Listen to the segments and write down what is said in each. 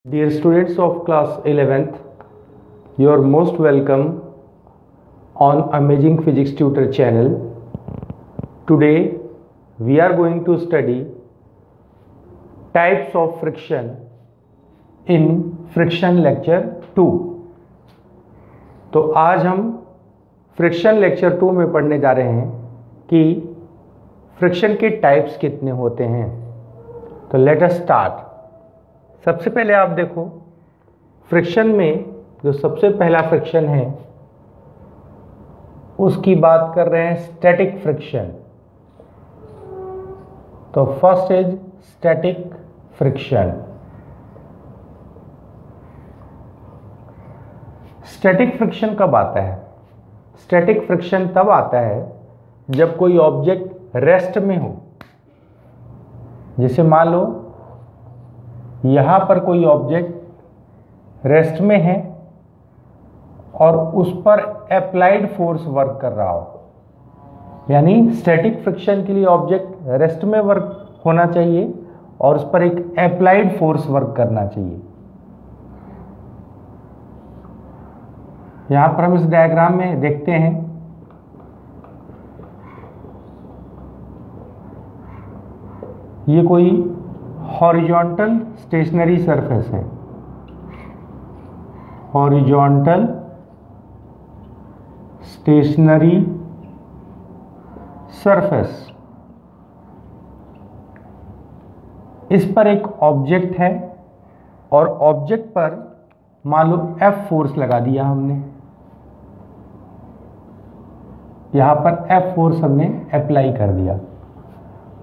Dear students of class 11th, you are most welcome on Amazing Physics Tutor channel. Today we are going to study types of friction in friction lecture 2. तो आज हम friction lecture 2 में पढ़ने जा रहे हैं कि friction के टाइप्स कितने होते हैं. तो लेट अस स्टार्ट. सबसे पहले आप देखो, फ्रिक्शन में जो सबसे पहला फ्रिक्शन है उसकी बात कर रहे हैं स्टैटिक फ्रिक्शन. तो first is static friction. Static friction कब आता है? स्टैटिक फ्रिक्शन तब आता है जब कोई ऑब्जेक्ट रेस्ट में हो. जैसे मान लो यहाँ पर कोई ऑब्जेक्ट रेस्ट में है और उस पर अप्लाइड फोर्स वर्क कर रहा हो. यानी स्टैटिक फ्रिक्शन के लिए ऑब्जेक्ट रेस्ट में वर्क होना चाहिए और उस पर एक अप्लाइड फोर्स वर्क करना चाहिए. यहाँ पर हम इस डायग्राम में देखते हैं ये कोई हॉरिजॉन्टल स्टेशनरी सरफेस है. Horizontal stationary surface. इस पर एक ऑब्जेक्ट है और ऑब्जेक्ट पर मान लो F फोर्स लगा दिया हमने. यहां पर F फोर्स हमने अप्लाई कर दिया.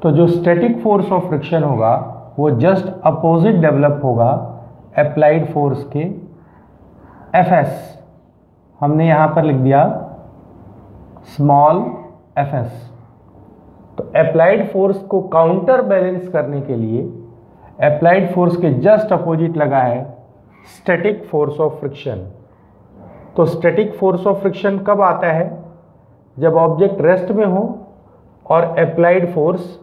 तो जो स्टैटिक फोर्स ऑफ फ्रिक्शन होगा वो जस्ट अपोजिट डेवलप होगा अप्लाइड फोर्स के. Fs हमने यहां पर लिख दिया स्मॉल fs. तो अप्लाइड फोर्स को काउंटर बैलेंस करने के लिए अप्लाइड फोर्स के जस्ट अपोजिट लगा है स्टैटिक फोर्स ऑफ फ्रिक्शन. तो स्टैटिक फोर्स ऑफ फ्रिक्शन कब आता है? जब ऑब्जेक्ट रेस्ट में हो और अप्लाइड फोर्स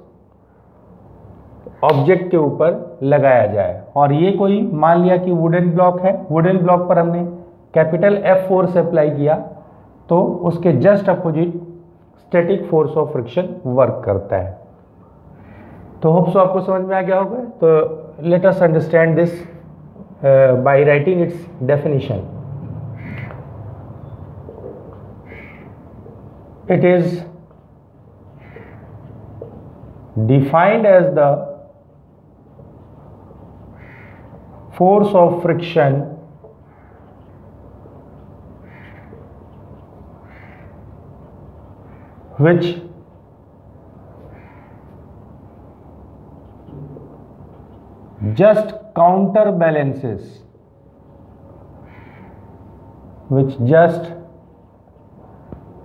ऑब्जेक्ट के ऊपर लगाया जाए. और ये कोई मान लिया कि वुडन ब्लॉक है. वुडन ब्लॉक पर हमने कैपिटल F फोर्स अप्लाई किया तो उसके just opposite static force of friction work करता है. तो होप सो आपको समझ में आ गया होगा. तो let us understand this by writing it's definition. It is defined as the force of friction which just counterbalances,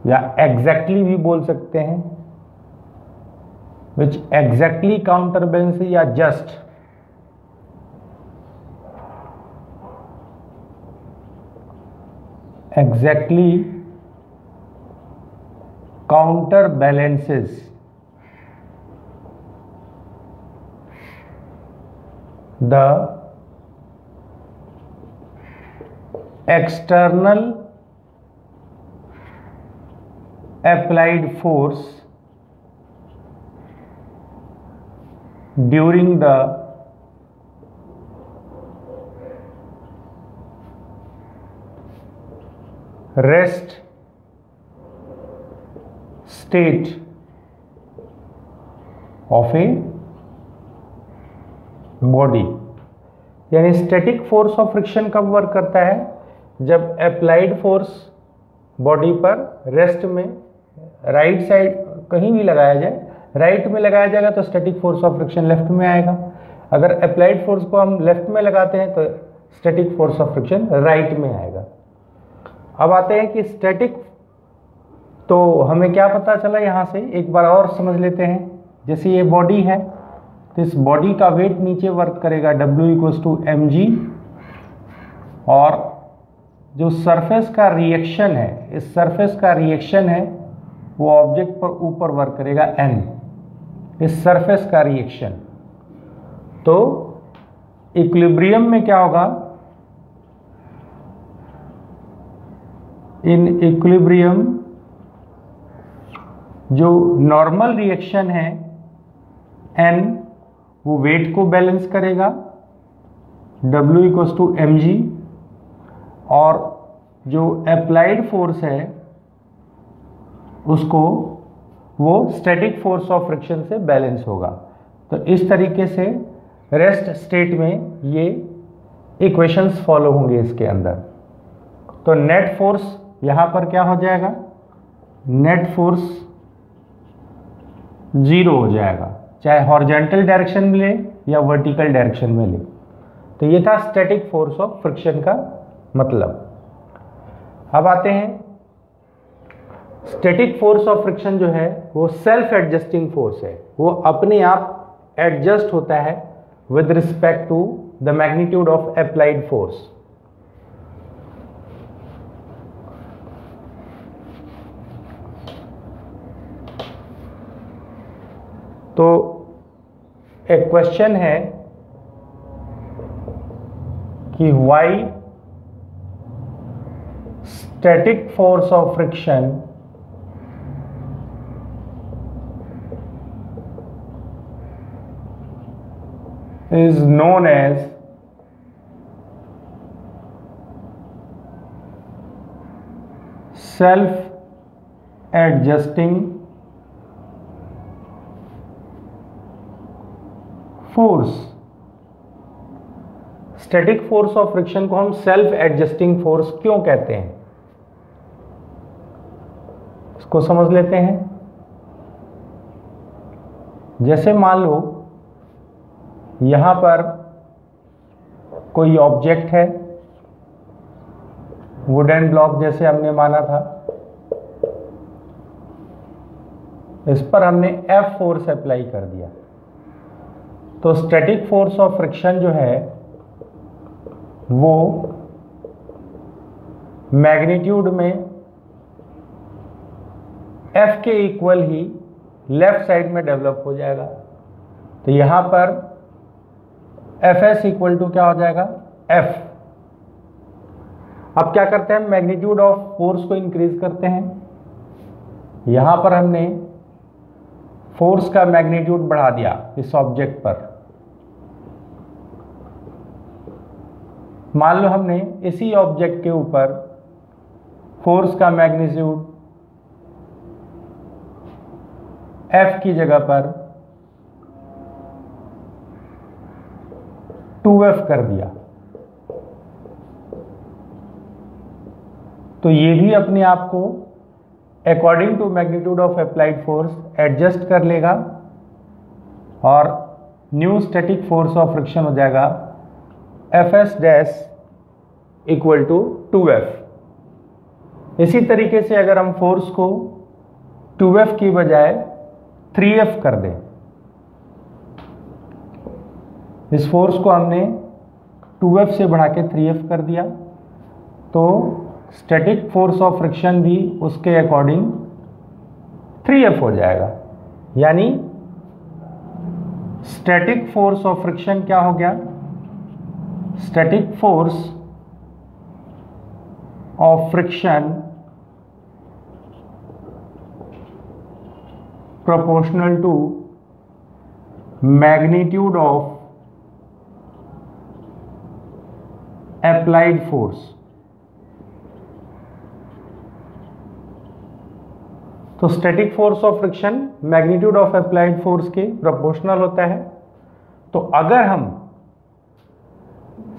या एग्जैक्टली भी बोल सकते हैं, विच एग्जैक्टली काउंटर बैलेंस या just exactly counter balances the external applied force during the rest state of a body. यानी static force of friction कब work करता है? जब अप्लाइड फोर्स बॉडी पर रेस्ट में राइट साइड कहीं भी लगाया जाए, राइट में लगाया जाएगा तो static force of friction left में आएगा. अगर अप्लाइड फोर्स को हम लेफ्ट में लगाते हैं तो static force of friction right में आएगा. अब आते हैं कि स्टैटिक, तो हमें क्या पता चला यहाँ से, एक बार और समझ लेते हैं. जैसे ये बॉडी है तो इस बॉडी का वेट नीचे वर्क करेगा W = mg और जो सरफेस का रिएक्शन है, इस सरफेस का रिएक्शन है वो ऑब्जेक्ट पर ऊपर वर्क करेगा N. इस सरफेस का रिएक्शन. तो इक्विलिब्रियम में क्या होगा, इन इक्विलिब्रियम जो नॉर्मल रिएक्शन है N वो वेट को बैलेंस करेगा, W इक्वल्स टू mg, और जो अप्लाइड फोर्स है उसको वो स्टैटिक फोर्स ऑफ फ्रिक्शन से बैलेंस होगा। तो इस तरीके से रेस्ट स्टेट में ये इक्वेशंस फॉलो होंगे इसके अंदर। तो नेट फोर्स यहाँ पर क्या हो जाएगा, नेट फोर्स 0 हो जाएगा, चाहे हॉरिजॉन्टल डायरेक्शन में ले या वर्टिकल डायरेक्शन में ले। तो ये था स्टैटिक फोर्स ऑफ फ्रिक्शन का मतलब। अब आते हैं, स्टैटिक फोर्स ऑफ फ्रिक्शन जो है वो सेल्फ एडजस्टिंग फोर्स है, वो अपने आप एडजस्ट होता है with respect to the magnitude of applied force. तो एक क्वेश्चन है कि why static force of friction is known as self-adjusting force. Static force of friction को हम सेल्फ एडजस्टिंग फोर्स क्यों कहते हैं, इसको समझ लेते हैं। जैसे मान लो यहां पर कोई ऑब्जेक्ट है, वुडन ब्लॉक जैसे हमने माना था, इस पर हमने F फोर्स अप्लाई कर दिया। तो स्टैटिक फोर्स ऑफ फ्रिक्शन जो है वो मैग्नीट्यूड में F के इक्वल ही लेफ्ट साइड में डेवलप हो जाएगा। तो यहां पर Fs इक्वल टू क्या हो जाएगा, F। अब क्या करते हैं, मैग्नीट्यूड ऑफ फोर्स को इंक्रीज करते हैं। यहां पर हमने फोर्स का मैग्नीट्यूड बढ़ा दिया इस ऑब्जेक्ट पर। मान लो हमने इसी ऑब्जेक्ट के ऊपर फोर्स का मैग्नीट्यूड F की जगह पर 2F कर दिया, तो ये भी अपने आप को according to magnitude of applied force adjust कर लेगा और new static force of friction हो जाएगा Fs dash equal to 2F। इसी तरीके से अगर हम फोर्स को 2F की बजाय 3F कर दें, इस फोर्स को हमने 2F से बढ़ा के 3F कर दिया, तो स्टैटिक फोर्स ऑफ फ्रिक्शन भी उसके अकॉर्डिंग 3F हो जाएगा। यानी स्टैटिक फोर्स ऑफ फ्रिक्शन क्या हो गया, static force of friction proportional to magnitude of applied force. तो static force of friction magnitude of applied force के प्रोपोर्शनल होता है। तो अगर हम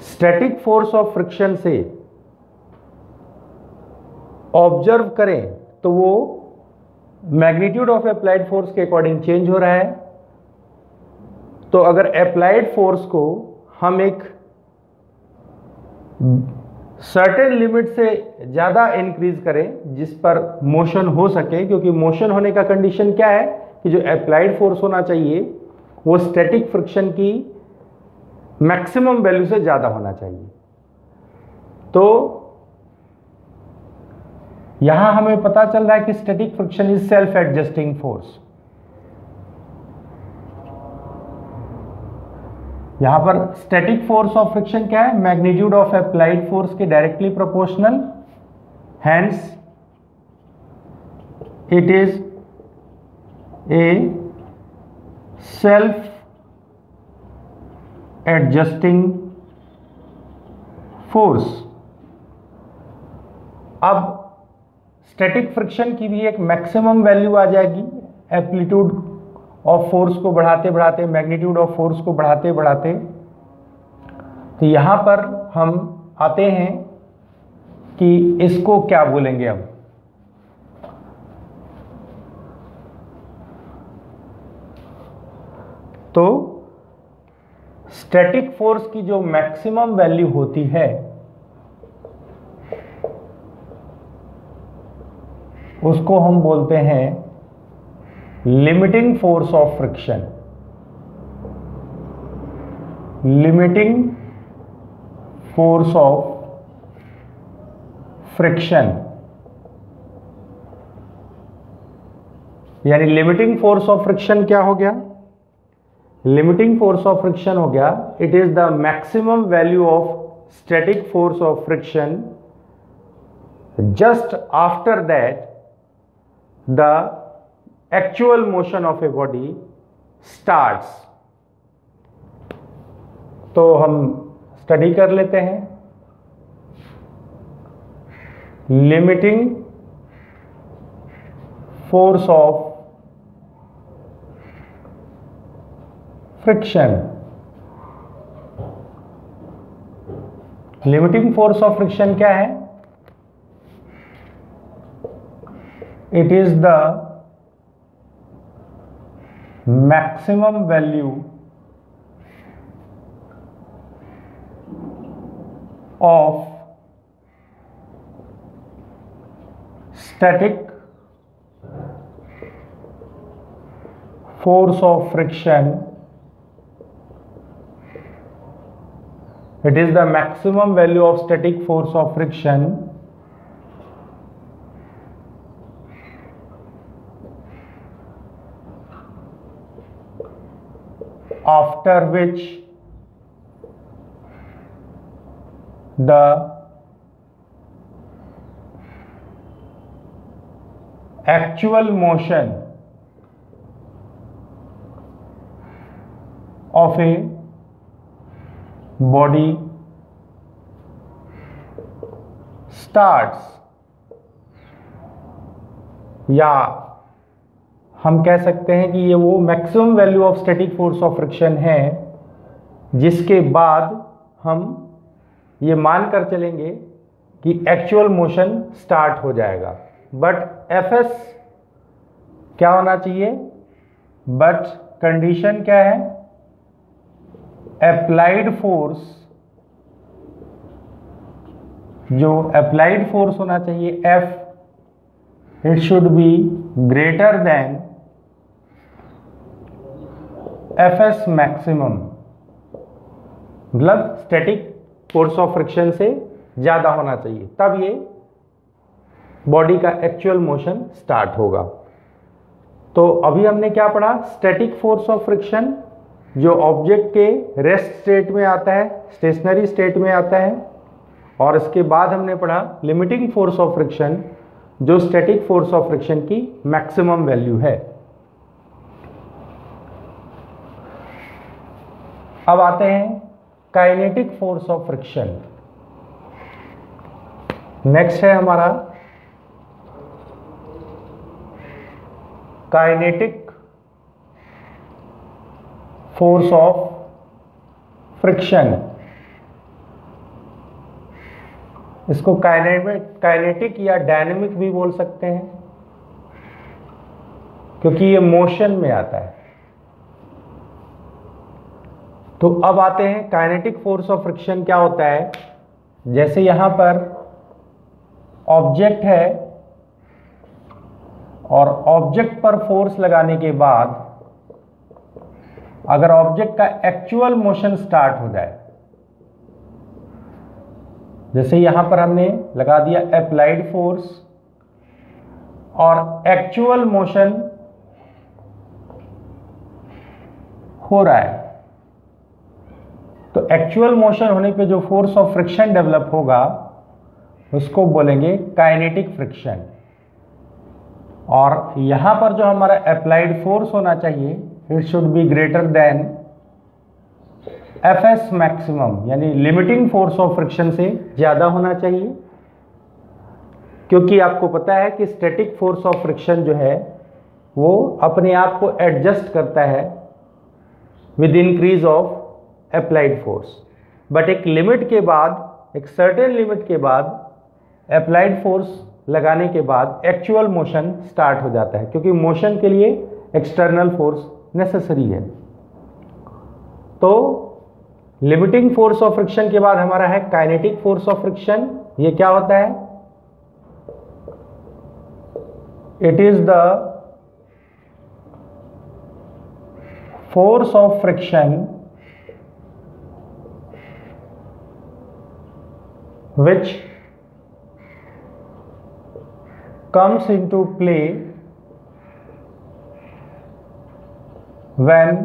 स्टैटिक फोर्स ऑफ फ्रिक्शन से ऑब्जर्व करें तो वो मैग्नीट्यूड ऑफ अप्लाइड फोर्स के अकॉर्डिंग चेंज हो रहा है। तो अगर अप्लाइड फोर्स को हम एक सर्टेन लिमिट से ज़्यादा इंक्रीज करें जिस पर मोशन हो सके, क्योंकि मोशन होने का कंडीशन क्या है कि जो अप्लाइड फोर्स होना चाहिए वो स्टैटिक फ्रिक्शन की मैक्सिमम वैल्यू से ज़्यादा होना चाहिए। तो यहां हमें पता चल रहा है कि static friction is self adjusting force. यहां पर स्टैटिक फोर्स ऑफ फ्रिक्शन क्या है? मैग्नीट्यूड ऑफ अप्लाइड फोर्स के directly proportional, hence it is a self adjusting force. अब स्टैटिक फ्रिक्शन की भी एक मैक्सिमम वैल्यू आ जाएगी, एम्पलीट्यूड ऑफ फोर्स को बढ़ाते बढ़ाते, मैग्नीट्यूड ऑफ फोर्स को बढ़ाते बढ़ाते। तो यहां पर हम आते हैं कि इसको क्या बोलेंगे अब। तो स्टैटिक फोर्स की जो मैक्सिमम वैल्यू होती है उसको हम बोलते हैं limiting force of friction. Limiting force of friction, यानी लिमिटिंग फोर्स ऑफ फ्रिक्शन क्या हो गया? लिमिटिंग फोर्स ऑफ फ्रिक्शन हो गया, it is the maximum value of static force of friction just after that the actual motion of a body starts. तो हम study कर लेते हैं। Limiting force of friction. Limiting force of friction क्या है? It is the maximum value of static force of friction. It is the maximum value of static force of friction after which the actual motion of a body starts, या हम कह सकते हैं कि ये वो maximum value of static force of friction है जिसके बाद हम ये मान कर चलेंगे कि एक्चुअल मोशन स्टार्ट हो जाएगा। बट एफएस क्या होना चाहिए? बट कंडीशन क्या है? अप्लाइड फोर्स, जो अप्लाइड फोर्स होना चाहिए F, it should be greater than Fs maximum, मतलब स्टैटिक फोर्स ऑफ फ्रिक्शन से ज्यादा होना चाहिए, तब ये बॉडी का एक्चुअल मोशन स्टार्ट होगा। तो अभी हमने क्या पढ़ा? स्टैटिक फोर्स ऑफ फ्रिक्शन जो ऑब्जेक्ट के रेस्ट स्टेट में आता है, स्टेशनरी स्टेट में आता है, और इसके बाद हमने पढ़ा लिमिटिंग फोर्स ऑफ फ्रिक्शन जो स्टैटिक फोर्स ऑफ फ्रिक्शन की मैक्सिमम वैल्यू है। अब आते हैं kinetic force of friction. Next है हमारा काइनेटिक फोर्स ऑफ फ्रिक्शन। इसको काइनेटिक या डायनेमिक भी बोल सकते हैं क्योंकि ये मोशन में आता है। तो अब आते हैं काइनेटिक फोर्स ऑफ फ्रिक्शन क्या होता है। जैसे यहां पर ऑब्जेक्ट है और ऑब्जेक्ट पर फोर्स लगाने के बाद अगर ऑब्जेक्ट का एक्चुअल मोशन स्टार्ट हो जाए, जैसे यहां पर हमने लगा दिया अप्लाइड फोर्स और एक्चुअल मोशन हो रहा है, तो एक्चुअल मोशन होने पे जो फोर्स ऑफ फ्रिक्शन डेवलप होगा उसको बोलेंगे काइनेटिक फ्रिक्शन। और यहां पर जो हमारा अप्लाइड फोर्स होना चाहिए, it should be greater than FS maximum, यानी लिमिटिंग फोर्स ऑफ फ्रिक्शन से ज़्यादा होना चाहिए। क्योंकि आपको पता है कि स्टैटिक फोर्स ऑफ फ्रिक्शन जो है वो अपने आप को एडजस्ट करता है with increase of applied force. But एक लिमिट के बाद, एक सर्टेन लिमिट के बाद अप्लाइड फोर्स लगाने के बाद एक्चुअल मोशन स्टार्ट हो जाता है, क्योंकि मोशन के लिए एक्सटर्नल फोर्स नेसेसरी है। तो लिमिटिंग फोर्स ऑफ फ्रिक्शन के बाद हमारा है काइनेटिक फोर्स ऑफ फ्रिक्शन। ये क्या होता है? It is the force of friction which comes into play when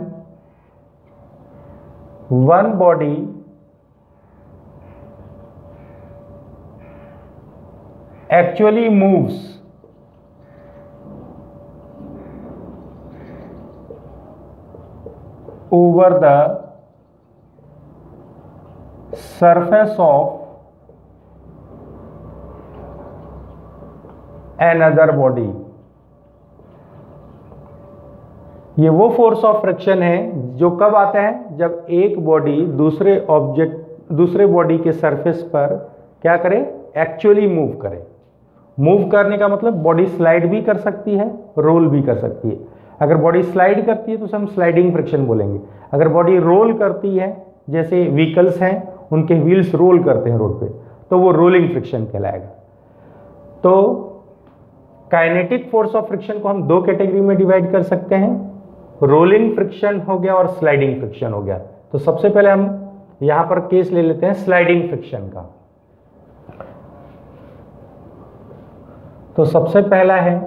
one body actually moves over the surface of another body। ये वो फोर्स ऑफ फ्रिक्शन है जो कब आता है? जब एक बॉडी दूसरे बॉडी के सरफेस पर क्या करे? एक्चुअली मूव करे। मूव करने का मतलब बॉडी स्लाइड भी कर सकती है, रोल भी कर सकती है। अगर बॉडी स्लाइड करती है तो हम स्लाइडिंग फ्रिक्शन बोलेंगे। अगर बॉडी रोल करती है, जैसे व्हीकल्स हैं उनके व्हील्स रोल करते हैं रोड पे, तो वो रोलिंग फ्रिक्शन कहलाएगा। तो काइनेटिक फोर्स ऑफ फ्रिक्शन को हम दो कैटेगरी में डिवाइड कर सकते हैं, रोलिंग फ्रिक्शन हो गया और स्लाइडिंग फ्रिक्शन हो गया। तो सबसे पहले हम यहां पर केस ले लेते हैं स्लाइडिंग फ्रिक्शन का। तो सबसे पहला है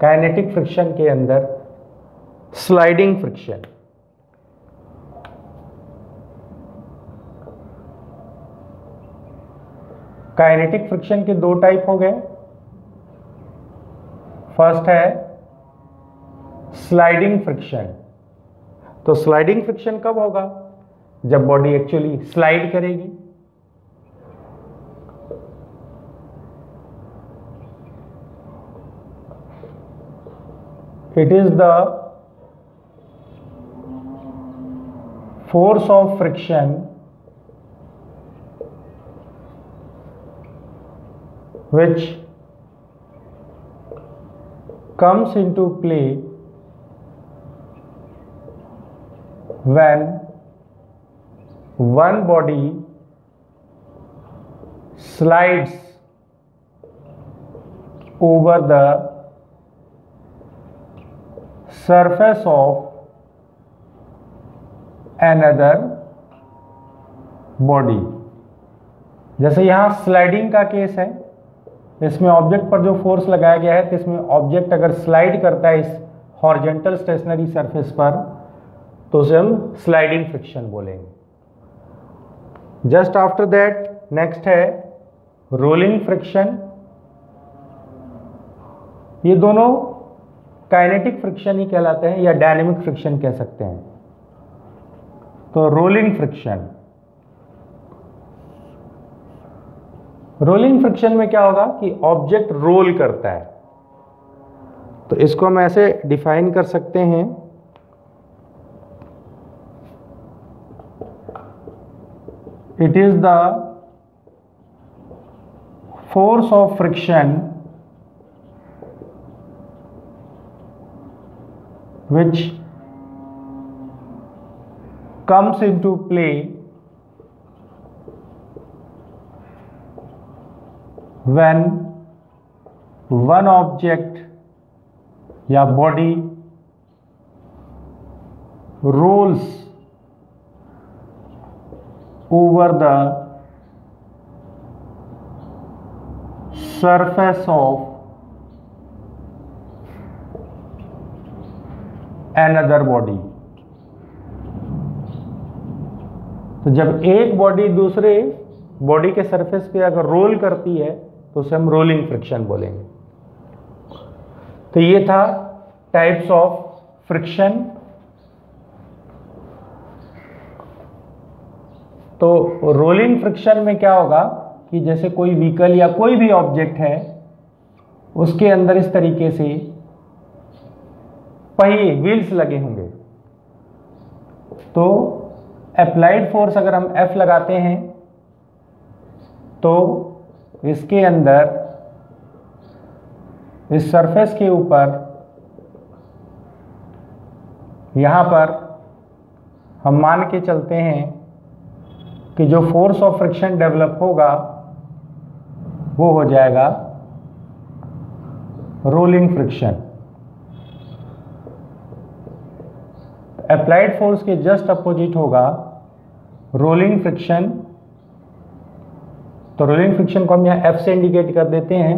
काइनेटिक फ्रिक्शन के अंदर स्लाइडिंग फ्रिक्शन। काइनेटिक फ्रिक्शन के दो टाइप हो गए। फर्स्ट है स्लाइडिंग फ्रिक्शन। तो स्लाइडिंग फ्रिक्शन कब होगा? जब बॉडी एक्चुअली स्लाइड करेगी। It is the force of friction which comes into play when one body slides over the surface of another body। जैसे यहाँ स्लाइडिंग का केस है, इसमें ऑब्जेक्ट पर जो फोर्स लगाया गया है, तो इसमें ऑब्जेक्ट अगर स्लाइड करता है इस हॉरिजॉन्टल स्टेशनरी सरफेस पर, तो उसे हम स्लाइडिंग फ्रिक्शन बोलेंगे। जस्ट आफ्टर दैट नेक्स्ट है रोलिंग फ्रिक्शन। ये दोनों काइनेटिक फ्रिक्शन ही कहलाते हैं या डायनेमिक फ्रिक्शन कह सकते हैं। तो रोलिंग फ्रिक्शन, रोलिंग फ्रिक्शन में क्या होगा कि ऑब्जेक्ट रोल करता है। तो इसको हम ऐसे डिफाइन कर सकते हैं, it is the force of friction which comes into play when one object या body rolls over the surface of another body। तो जब एक बॉडी दूसरे बॉडी के सरफेस पे अगर रोल करती है तो उसे हम रोलिंग फ्रिक्शन बोलेंगे। तो ये था टाइप्स ऑफ फ्रिक्शन। तो रोलिंग फ्रिक्शन में क्या होगा कि जैसे कोई व्हीकल या कोई भी ऑब्जेक्ट है, उसके अंदर इस तरीके से पहिए व्हील्स लगे होंगे, तो अप्लाइड फोर्स अगर हम F लगाते हैं तो इसके अंदर इस सरफेस के ऊपर यहाँ पर हम मान के चलते हैं कि जो फोर्स ऑफ फ्रिक्शन डेवलप होगा वो हो जाएगा रोलिंग फ्रिक्शन। अप्लाइड फोर्स के जस्ट अपोजिट होगा रोलिंग फ्रिक्शन। तो रोलिंग फ्रिक्शन को हम यहाँ F से इंडिकेट कर देते हैं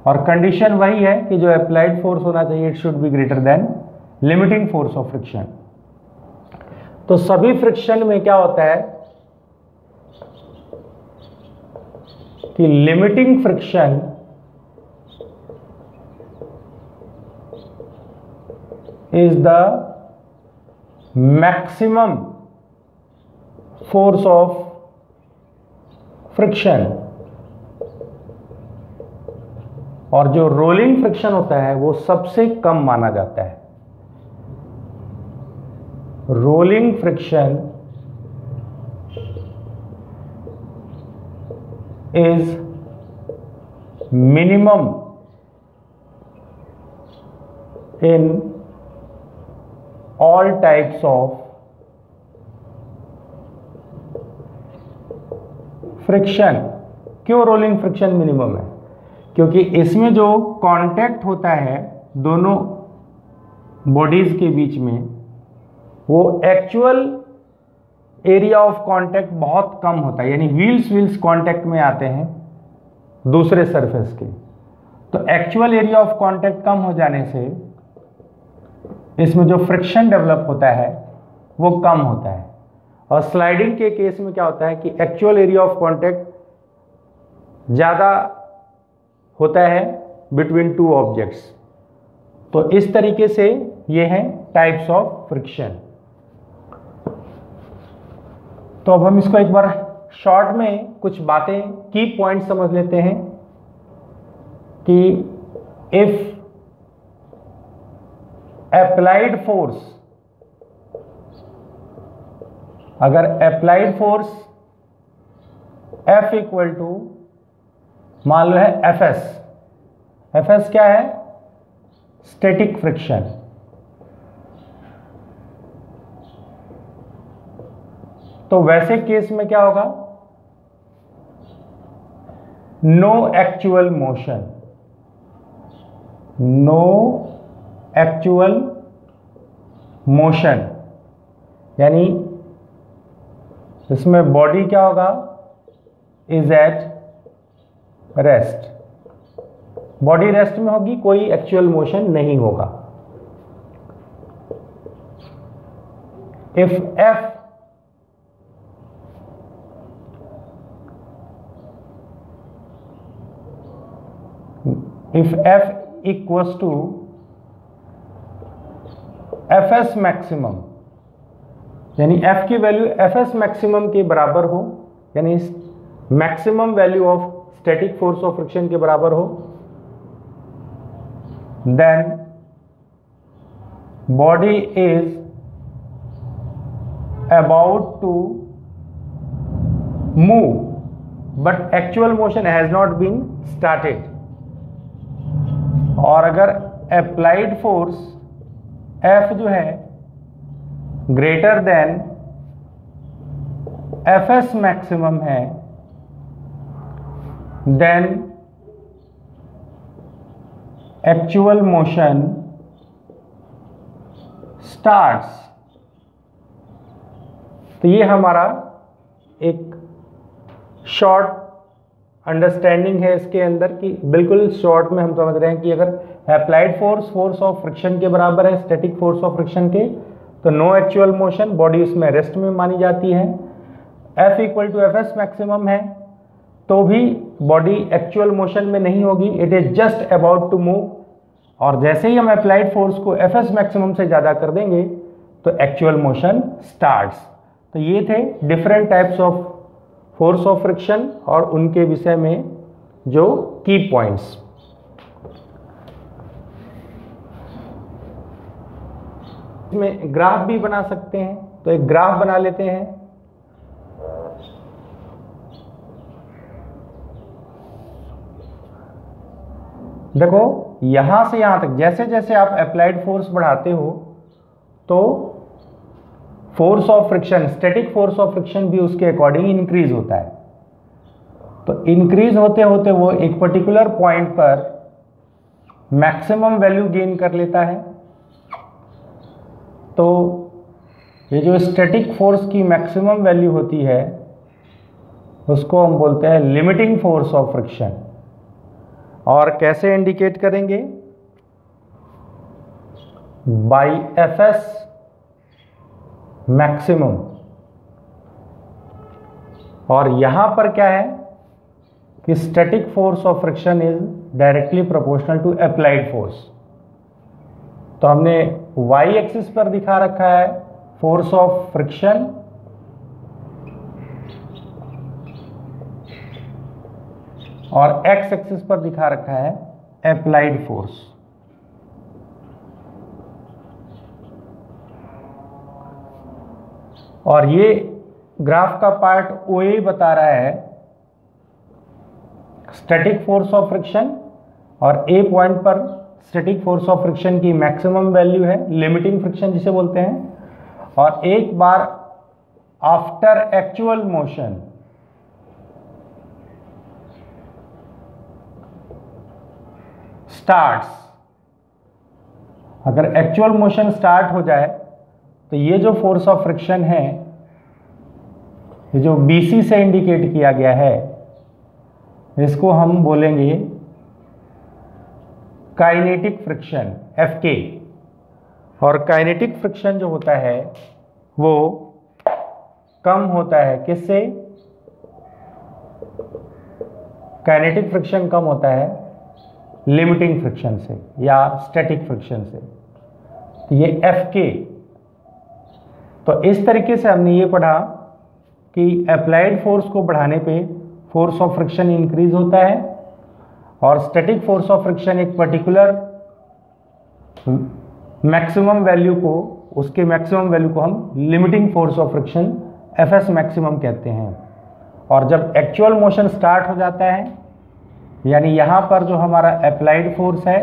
और कंडीशन वही है कि जो अप्लाइड फोर्स होना चाहिए it should be greater than limiting force of friction. तो सभी फ्रिक्शन में क्या होता है कि limiting friction is the maximum force of friction, और जो रोलिंग फ्रिक्शन होता है वो सबसे कम माना जाता है। Rolling friction is minimum in all types of friction. क्यों रोलिंग फ्रिक्शन मिनिमम है? क्योंकि इसमें जो कांटेक्ट होता है दोनों बॉडीज के बीच में, वो एक्चुअल एरिया ऑफ कांटेक्ट बहुत कम होता है, यानी व्हील्स कांटेक्ट में आते हैं दूसरे सरफेस के, तो एक्चुअल एरिया ऑफ कांटेक्ट कम हो जाने से इसमें जो फ्रिक्शन डेवलप होता है वो कम होता है। और स्लाइडिंग के केस में क्या होता है कि एक्चुअल एरिया ऑफ कांटेक्ट ज़्यादा होता है बिटवीन टू ऑब्जेक्ट्स। तो इस तरीके से ये हैं टाइप्स ऑफ फ्रिक्शन। तो अब हम इसको एक बार शॉर्ट में कुछ बातें की पॉइंट समझ लेते हैं कि इफ अप्लाइड फोर्स, अगर applied force F equal to मान लो है Fs क्या है? Static friction. तो वैसे केस में क्या होगा? No actual motion, no actual motion, यानी इसमें बॉडी क्या होगा? Is at rest. Body rest में होगी, कोई एक्चुअल मोशन नहीं होगा। if F equals to Fs maximum, यानी F की वैल्यू Fs मैक्सिमम के बराबर हो, यानी maximum value of static force of friction के बराबर हो, then body is about to move but actual motion has not been started. और अगर अप्लाइड फोर्स F जो है ग्रेटर देन Fs मैक्सिमम है, देन एक्चुअल मोशन स्टार्ट्स। तो ये हमारा एक शॉर्ट अंडरस्टैंडिंग है इसके अंदर, कि बिल्कुल शॉर्ट में हम समझ रहे हैं कि अगर अप्लाइड फोर्स ऑफ फ्रिक्शन के बराबर है स्टैटिक फोर्स ऑफ फ्रिक्शन के, तो नो एक्चुअल मोशन, बॉडी उसमें रेस्ट में मानी जाती है। F equal to F S maximum है तो भी बॉडी एक्चुअल मोशन में नहीं होगी, it is just about to move. और जैसे ही हम अप्लाइड फोर्स को एफ एस मैक्सिमम से ज़्यादा कर देंगे तो एक्चुअल मोशन स्टार्ट्स। तो ये थे different types of force of friction और उनके विषय में जो की पॉइंट्स। इसमें ग्राफ भी बना सकते हैं, तो एक ग्राफ बना लेते हैं। देखो यहां से यहां तक जैसे जैसे आप अप्लाइड फोर्स बढ़ाते हो तो force of friction, static force of friction भी उसके अकॉर्डिंग इंक्रीज होता है। तो इंक्रीज होते होते वो एक पर्टिकुलर पॉइंट पर मैक्सिमम वैल्यू गेन कर लेता है। तो ये जो स्टैटिक फोर्स की मैक्सिमम वैल्यू होती है उसको हम बोलते हैं लिमिटिंग फोर्स ऑफ फ्रिक्शन। और कैसे इंडिकेट करेंगे? By F S maximum. और यहां पर क्या है कि static force of friction is directly proportional to applied force. तो हमने वाई एक्सिस पर दिखा रखा है फोर्स ऑफ फ्रिक्शन और एक्स एक्सिस पर दिखा रखा है अप्लाइड फोर्स। और ये ग्राफ का पार्ट OA बता रहा है स्टैटिक फोर्स ऑफ फ्रिक्शन और ए पॉइंट पर स्टैटिक फोर्स ऑफ फ्रिक्शन की मैक्सिमम वैल्यू है, लिमिटिंग फ्रिक्शन जिसे बोलते हैं। और एक बार आफ्टर एक्चुअल मोशन स्टार्ट्स, अगर एक्चुअल मोशन स्टार्ट हो जाए तो ये जो फोर्स ऑफ फ्रिक्शन है, ये जो BC से इंडिकेट किया गया है, इसको हम बोलेंगे काइनेटिक फ्रिक्शन FK। और काइनेटिक फ्रिक्शन जो होता है वो कम होता है किससे? काइनेटिक फ्रिक्शन कम होता है लिमिटिंग फ्रिक्शन से या स्टैटिक फ्रिक्शन से। तो ये FK। तो इस तरीके से हमने ये पढ़ा कि अप्लाइड फोर्स को बढ़ाने पे फोर्स ऑफ फ्रिक्शन इंक्रीज होता है और स्टैटिक फोर्स ऑफ फ्रिक्शन एक पर्टिकुलर मैक्सिमम वैल्यू को, उसके मैक्सिमम वैल्यू को हम limiting force of friction FS maximum कहते हैं। और जब एक्चुअल मोशन स्टार्ट हो जाता है, यानी यहाँ पर जो हमारा अप्लाइड फोर्स है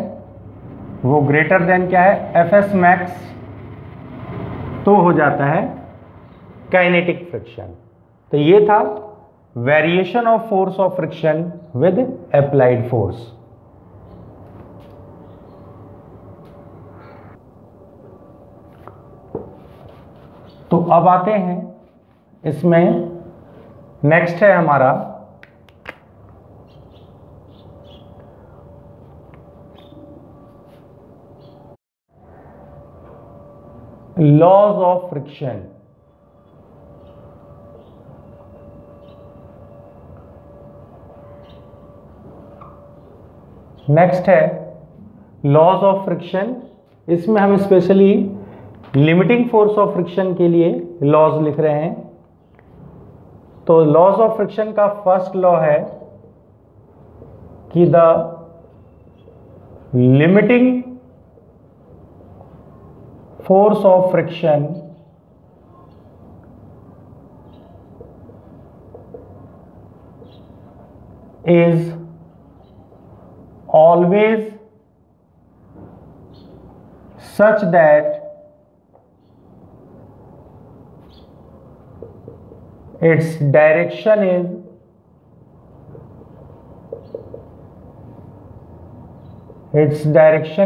वो ग्रेटर देन क्या है? FS मैक्स, तो हो जाता है काइनेटिक फ्रिक्शन। तो ये था variation of force of friction with applied force. तो अब आते हैं इसमें, नेक्स्ट है हमारा लॉज ऑफ फ्रिक्शन। नेक्स्ट है लॉज ऑफ फ्रिक्शन। इसमें हम specially limiting force of friction के लिए लॉज लिख रहे हैं। तो लॉज ऑफ फ्रिक्शन का फर्स्ट लॉ है कि the limiting force of friction is always such that its direction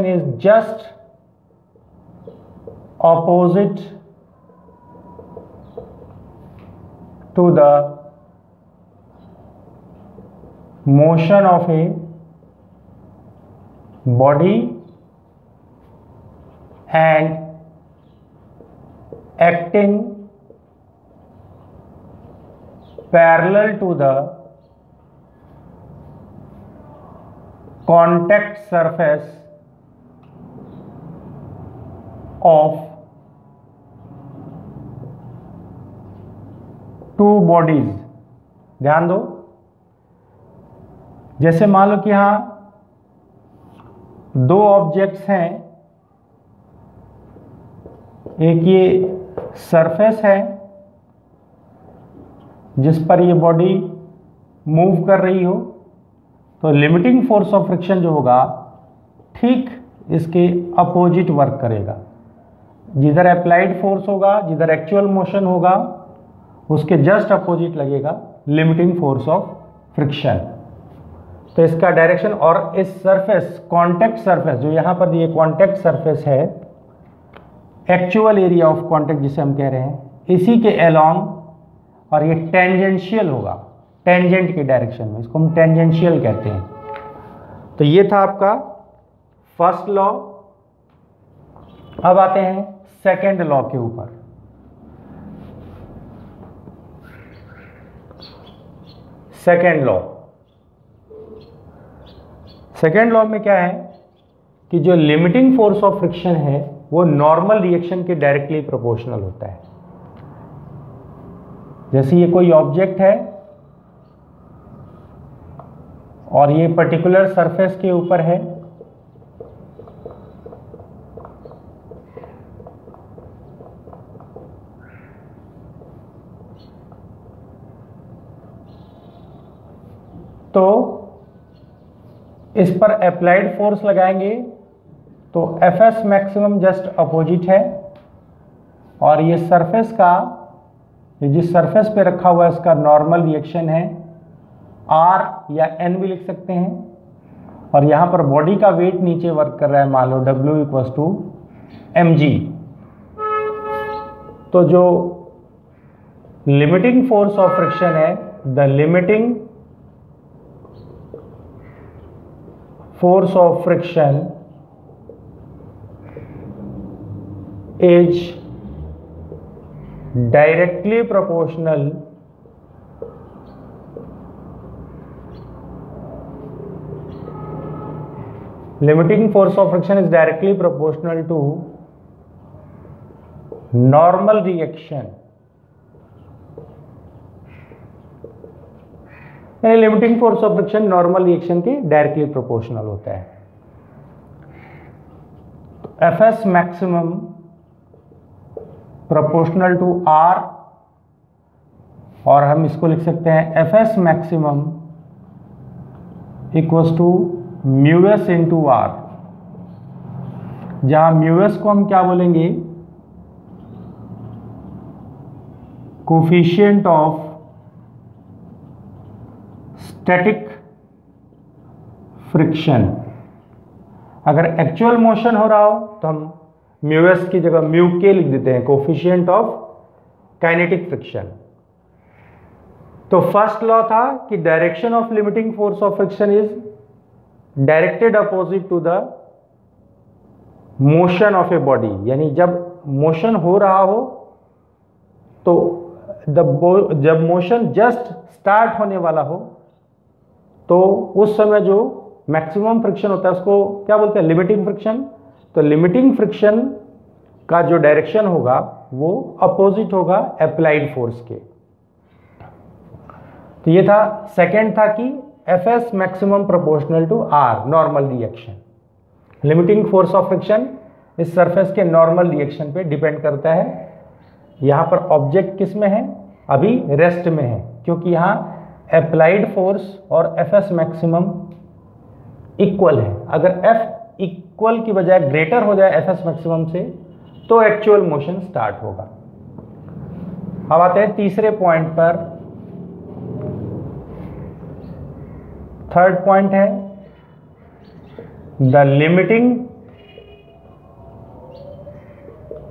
is just opposite to the motion of a body and acting parallel to the contact surface of two bodies। ध्यान दो, जैसे मान लो कि यहां दो objects हैं, एक ये सरफेस है जिस पर ये बॉडी मूव कर रही हो, तो लिमिटिंग फोर्स ऑफ फ्रिक्शन जो होगा ठीक इसके अपोजिट वर्क करेगा। जिधर अप्लाइड फोर्स होगा, जिधर एक्चुअल मोशन होगा, उसके जस्ट अपोजिट लगेगा लिमिटिंग फोर्स ऑफ फ्रिक्शन। तो इसका डायरेक्शन, और इस सरफेस, कॉन्टैक्ट सरफेस जो यहाँ पर ये कॉन्टैक्ट सरफेस है, एक्चुअल एरिया ऑफ कॉन्टैक्ट जिसे हम कह रहे हैं, इसी के अलोंग, और ये टेंजेंशियल होगा, टेंजेंट के डायरेक्शन में, इसको हम टेंजेंशियल कहते हैं। तो ये था आपका फर्स्ट लॉ। अब आते हैं सेकेंड लॉ के ऊपर। सेकेंड लॉ में क्या है कि जो लिमिटिंग फोर्स ऑफ फ्रिक्शन है वो नॉर्मल रिएक्शन के डायरेक्टली प्रोपोर्शनल होता है। जैसे ये कोई ऑब्जेक्ट है और ये पर्टिकुलर सरफेस के ऊपर है, तो इस पर अप्लाइड फोर्स लगाएंगे तो Fs मैक्सिमम जस्ट अपोजिट है, और ये सरफेस का, ये जिस सरफेस पे रखा हुआ है उसका नॉर्मल रिएक्शन है R या N भी लिख सकते हैं, और यहाँ पर बॉडी का वेट नीचे वर्क कर रहा है, मान लो W = mg। तो जो लिमिटिंग फोर्स ऑफ फ्रिक्शन है, the limiting force of friction is directly proportional limiting force of friction is directly proportional to normal reaction। Limiting force of friction normal reaction के directly proportional होता है। तो Fs maximum proportional to R, और हम इसको लिख सकते हैं Fs maximum equals to μs into R, जहां μs को हम क्या बोलेंगे, कोफिशिएंट ऑफ स्टैटिक फ्रिक्शन। अगर एक्चुअल मोशन हो रहा हो तो हम μs की जगह μk लिख देते हैं, कोफिशिएंट ऑफ काइनेटिक फ्रिक्शन। तो फर्स्ट लॉ था कि direction of limiting force of friction is directed opposite to the motion of a body, यानी जब मोशन हो रहा हो तो जब मोशन जस्ट स्टार्ट होने वाला हो तो उस समय जो मैक्सिमम फ्रिक्शन होता है उसको क्या बोलते हैं, लिमिटिंग फ्रिक्शन। तो लिमिटिंग फ्रिक्शन का जो डायरेक्शन होगा वो अपोजिट होगा अप्लाइड फोर्स के। तो ये था, सेकंड था कि Fs maximum proportional to R, normal reaction. Limiting force of friction इस सरफेस के नॉर्मल रिएक्शन पे डिपेंड करता है। यहाँ पर ऑब्जेक्ट किस में है, अभी रेस्ट में है, क्योंकि यहाँ अप्लाइड फोर्स और Fs मैक्सिमम इक्वल है। अगर F इक्वल की बजाय ग्रेटर हो जाए Fs मैक्सिमम से तो एक्चुअल मोशन स्टार्ट होगा। अब आते हैं तीसरे पॉइंट पर। थर्ड पॉइंट है the limiting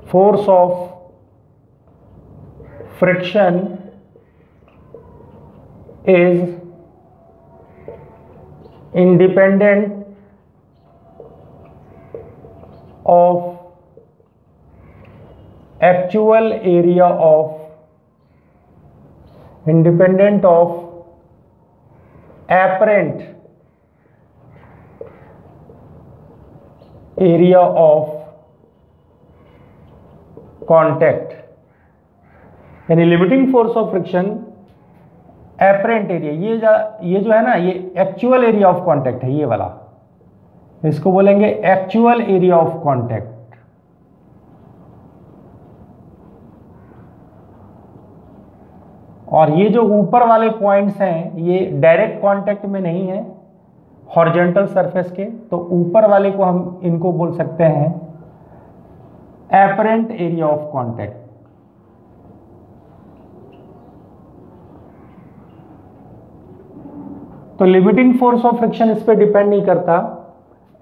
force of friction is independent of actual area of independent of apparent area of contact, यानी limiting force of friction apparent area, ये जो है ना, ये एक्चुअल एरिया ऑफ कांटेक्ट है, ये वाला, इसको बोलेंगे एक्चुअल एरिया ऑफ कांटेक्ट। और ये जो ऊपर वाले पॉइंट्स हैं ये डायरेक्ट कांटेक्ट में नहीं है हॉरिजॉन्टल सरफेस के, तो ऊपर वाले को हम इनको बोल सकते हैं एपरेंट एरिया ऑफ कांटेक्ट। तो लिमिटिंग फोर्स ऑफ फ्रिक्शन इस पे डिपेंड नहीं करता,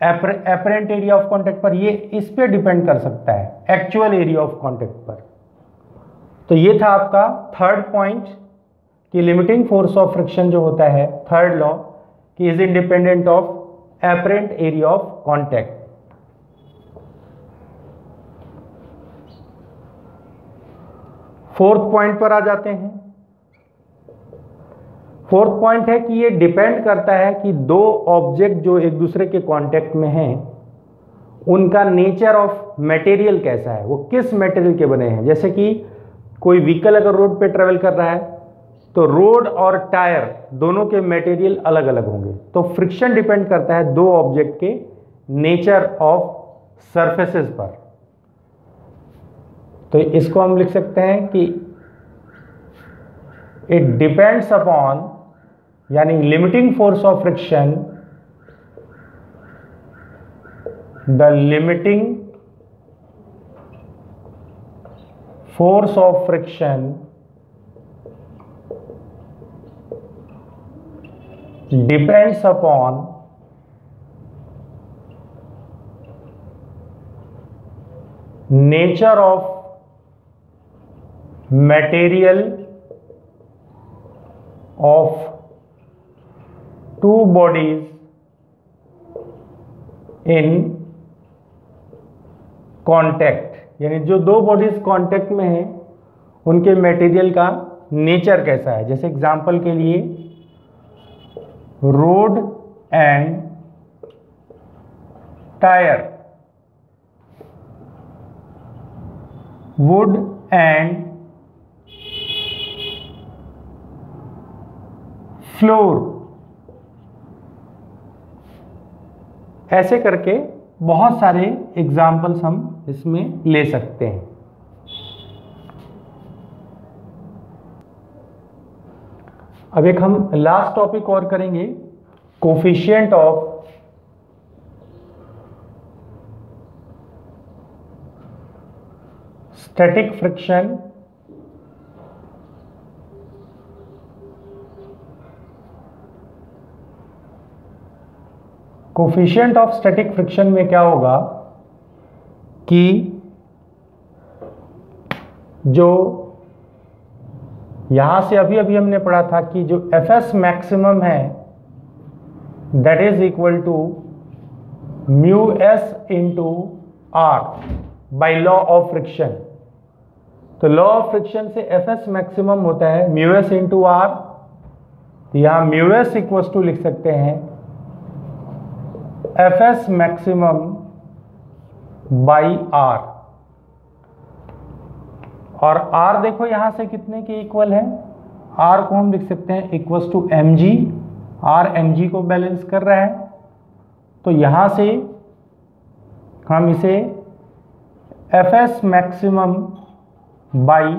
एपरेंट एरिया ऑफ कांटेक्ट पर, ये इस पे डिपेंड कर सकता है एक्चुअल एरिया ऑफ कांटेक्ट पर। तो ये था आपका थर्ड पॉइंट कि लिमिटिंग फोर्स ऑफ फ्रिक्शन जो होता है, थर्ड लॉ कि is independent of apparent area of contact. Fourth point पर आ जाते हैं। फोर्थ पॉइंट है कि ये डिपेंड करता है कि दो ऑब्जेक्ट जो एक दूसरे के कांटेक्ट में हैं उनका नेचर ऑफ मटेरियल कैसा है, वो किस मटेरियल के बने हैं। जैसे कि कोई व्हीकल अगर रोड पे ट्रेवल कर रहा है तो रोड और टायर दोनों के मटेरियल अलग अलग होंगे, तो फ्रिक्शन डिपेंड करता है दो ऑब्जेक्ट के नेचर ऑफ सरफेसेस पर। तो इसको हम लिख सकते हैं कि इट डिपेंड्स अपॉन, यानी limiting force of friction, the limiting force of friction depends upon nature of material of two bodies in contact, यानी जो दो बॉडीज कांटेक्ट में हैं उनके मटेरियल का नेचर कैसा है। जैसे एग्जांपल के लिए road and tyre, would and floor, ऐसे करके बहुत सारे एग्जाम्पल्स हम इसमें ले सकते हैं। अब एक हम लास्ट टॉपिक और करेंगे, coefficient of static friction coefficient of static friction में क्या होगा कि जो यहां से अभी अभी हमने पढ़ा था कि जो Fs मैक्सिमम है that is equal to mu S into R by law of friction. तो लॉ ऑफ फ्रिक्शन से Fs मैक्सिमम होता है म्यू एस इंटू आर, यहां म्यू एस इक्वल टू लिख सकते हैं Fs मैक्सिमम बाई आर, और R देखो यहां से कितने के इक्वल है, R को हम लिख सकते हैं equal to mg, R mg को बैलेंस कर रहा है, तो यहां से हम इसे Fs मैक्सिमम बाई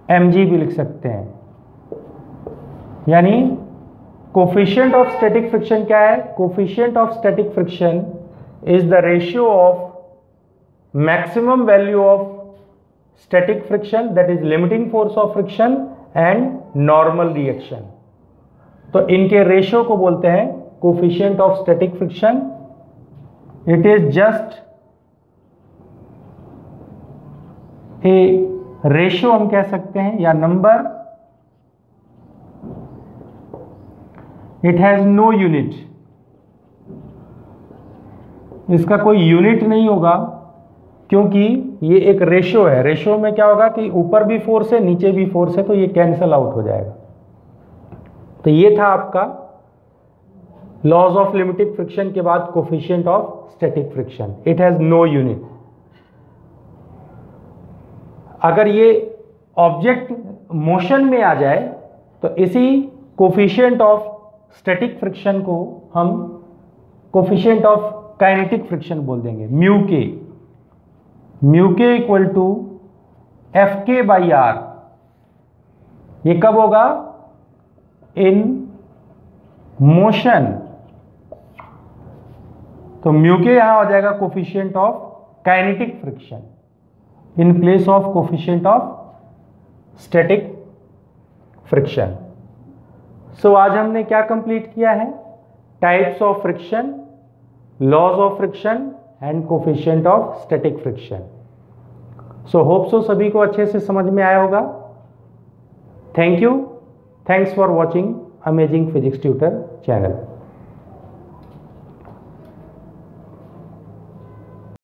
mg भी लिख सकते हैं। यानी कोफिशिएंट ऑफ स्टैटिक फ्रिक्शन क्या है, coefficient of static friction is the ratio of maximum value of static friction that is limiting force of friction and normal reaction. तो इनके रेशियो को बोलते हैं coefficient of static friction. It is just a ratio हम कह सकते हैं या number, it has no unit, इसका कोई यूनिट नहीं होगा, क्योंकि ये एक रेशियो है, रेशियो में क्या होगा कि ऊपर भी फोर्स है नीचे भी फोर्स है, तो ये कैंसल आउट हो जाएगा। तो ये था आपका लॉज ऑफ लिमिटिंग फ्रिक्शन के बाद coefficient of static friction, it has no unit. अगर ये ऑब्जेक्ट मोशन में आ जाए तो इसी कोफिशिएंट ऑफ स्टैटिक फ्रिक्शन को हम कोफिशिएंट ऑफ काइनेटिक फ्रिक्शन बोल देंगे, म्यू के इक्वल टू एफ के बाई आर। ये कब होगा? In motion. तो म्यू के यहां हो जाएगा coefficient of kinetic friction in place of coefficient of static friction. So आज हमने क्या कंप्लीट किया है? Types of friction, laws of friction and coefficient of static friction. So hope so सभी को अच्छे से समझ में आया होगा। Thank you, thanks for watching amazing physics tutor channel.